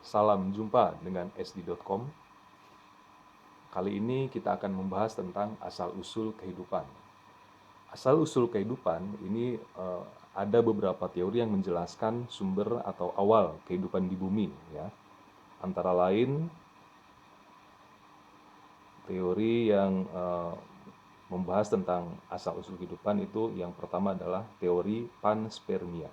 Salam jumpa dengan sd.com. Kali ini kita akan membahas tentang asal-usul kehidupan. Asal-usul kehidupan ini ada beberapa teori yang menjelaskan sumber atau awal kehidupan di bumi, ya. Antara lain teori yang membahas tentang asal-usul kehidupan itu yang pertama adalah teori panspermia.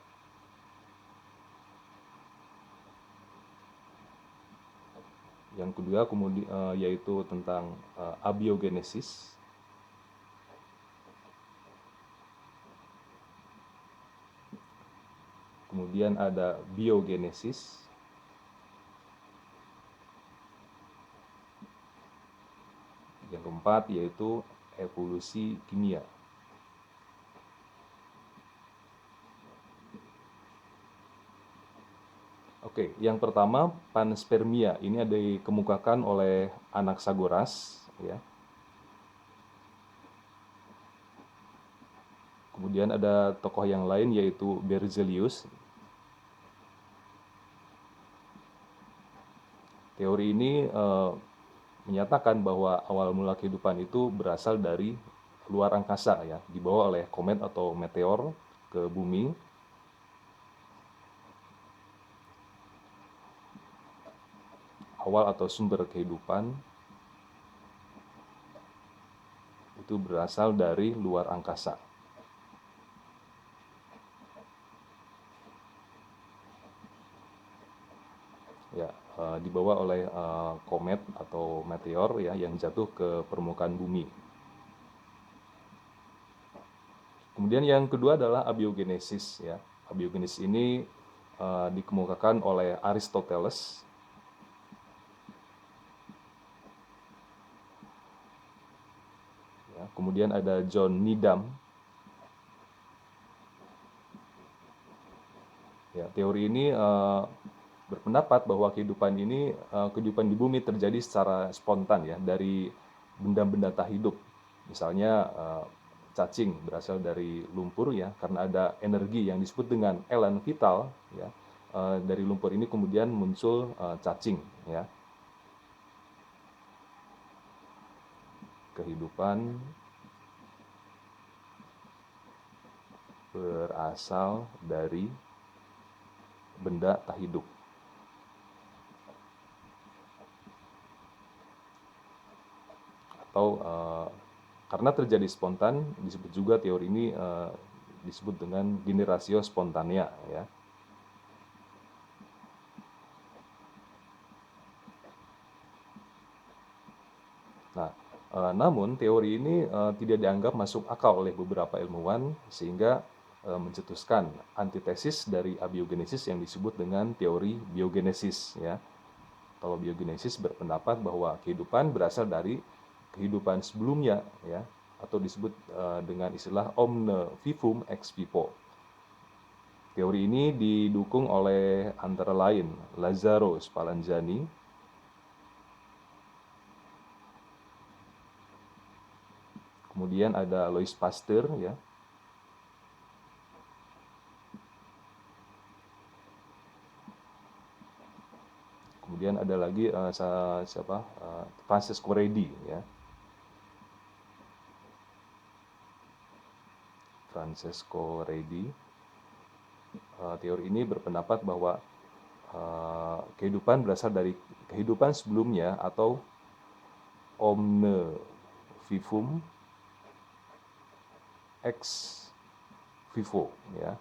Yang kedua yaitu tentang abiogenesis. Kemudian ada biogenesis. Yang keempat yaitu evolusi kimia. Oke, yang pertama panspermia ini ada dikemukakan oleh Anaxagoras, ya. Kemudian ada tokoh yang lain yaitu Berzelius. Teori ini menyatakan bahwa awal mula kehidupan itu berasal dari luar angkasa, ya, dibawa oleh komet atau meteor ke bumi. Awal atau sumber kehidupan itu berasal dari luar angkasa. Ya, dibawa oleh komet atau meteor, ya, yang jatuh ke permukaan bumi. Kemudian yang kedua adalah abiogenesis, ya. Abiogenesis ini dikemukakan oleh Aristoteles. Ya, kemudian ada John Needham. Ya, teori ini berpendapat bahwa kehidupan di bumi terjadi secara spontan, ya, dari benda-benda tak hidup. Misalnya cacing berasal dari lumpur, ya, karena ada energi yang disebut dengan elan vital, ya. Dari lumpur ini kemudian muncul cacing, ya. Kehidupan berasal dari benda tak hidup. Atau karena terjadi spontan, disebut juga teori ini disebut dengan generatio spontanea, ya. Nah, namun teori ini tidak dianggap masuk akal oleh beberapa ilmuwan, sehingga mencetuskan antitesis dari abiogenesis yang disebut dengan teori biogenesis, ya. Kalau biogenesis berpendapat bahwa kehidupan berasal dari kehidupan sebelumnya, ya, atau disebut dengan istilah omne vivum ex vivo. Teori ini didukung oleh antara lain Lazzaro Spallanzani, kemudian ada Louis Pasteur, ya. Kemudian ada lagi Francesco Redi, ya. Francesco Redi. Teori ini berpendapat bahwa kehidupan berasal dari kehidupan sebelumnya atau omne vivum ex vivo, ya.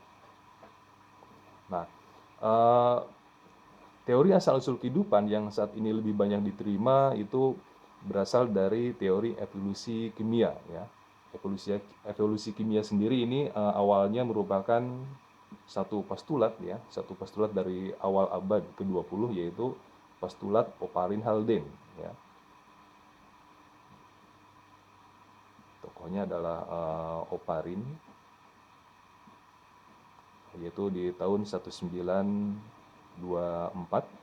Nah, teori asal-usul kehidupan yang saat ini lebih banyak diterima itu berasal dari teori evolusi kimia, ya. Evolusi kimia sendiri ini awalnya merupakan satu postulat, ya, satu postulat dari awal abad ke-20, yaitu postulat Oparin-Haldane, ya. Tokohnya adalah Oparin, yaitu di tahun 1924,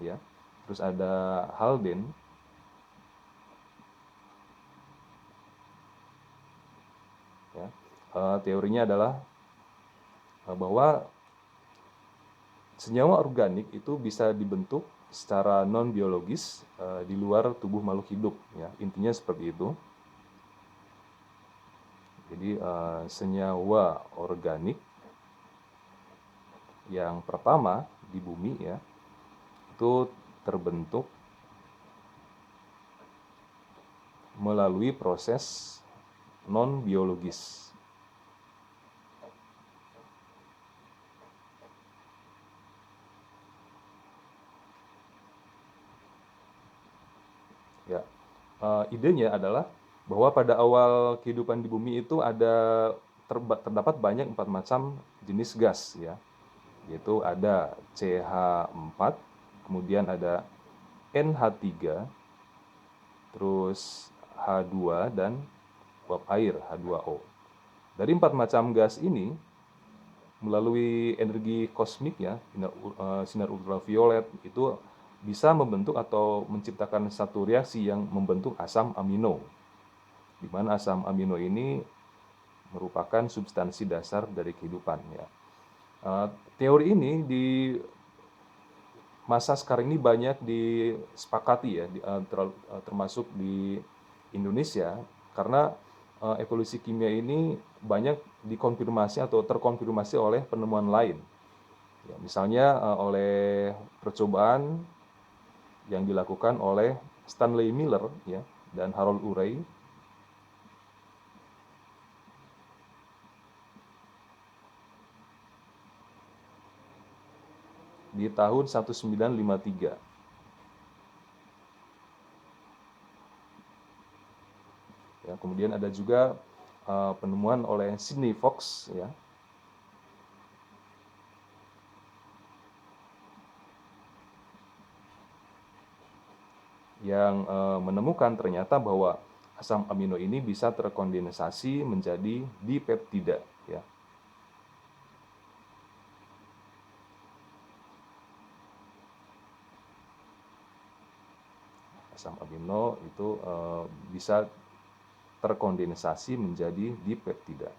ya. Terus ada Haldane, ya. Teorinya adalah bahwa senyawa organik itu bisa dibentuk secara non biologis di luar tubuh makhluk hidup ya. Intinya seperti itu. Jadi senyawa organik yang pertama di bumi ya itu terbentuk melalui proses non biologis. Ya, idenya adalah bahwa pada awal kehidupan di bumi itu terdapat banyak 4 macam jenis gas ya, yaitu ada CH4, kemudian ada NH3, terus H2 dan uap air H2O. Dari 4 macam gas ini, melalui energi kosmik ya, sinar ultraviolet itu bisa membentuk atau menciptakan satu reaksi yang membentuk asam amino, di mana asam amino ini merupakan substansi dasar dari kehidupan ya. Teori ini di masa sekarang ini banyak disepakati ya, termasuk di Indonesia, karena evolusi kimia ini banyak dikonfirmasi atau terkonfirmasi oleh penemuan lain. Ya, misalnya oleh percobaan yang dilakukan oleh Stanley Miller ya, dan Harold Urey di tahun 1953. Ya, kemudian ada juga penemuan oleh Sidney Fox ya, yang menemukan ternyata bahwa asam amino ini bisa terkondensasi menjadi dipeptida ya. Asam amino itu bisa terkondensasi menjadi dipeptida.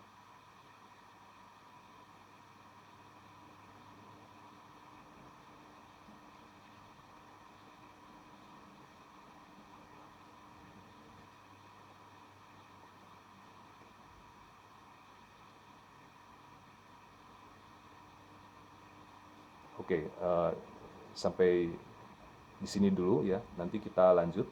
Oke, sampai di sini dulu ya. Nanti kita lanjut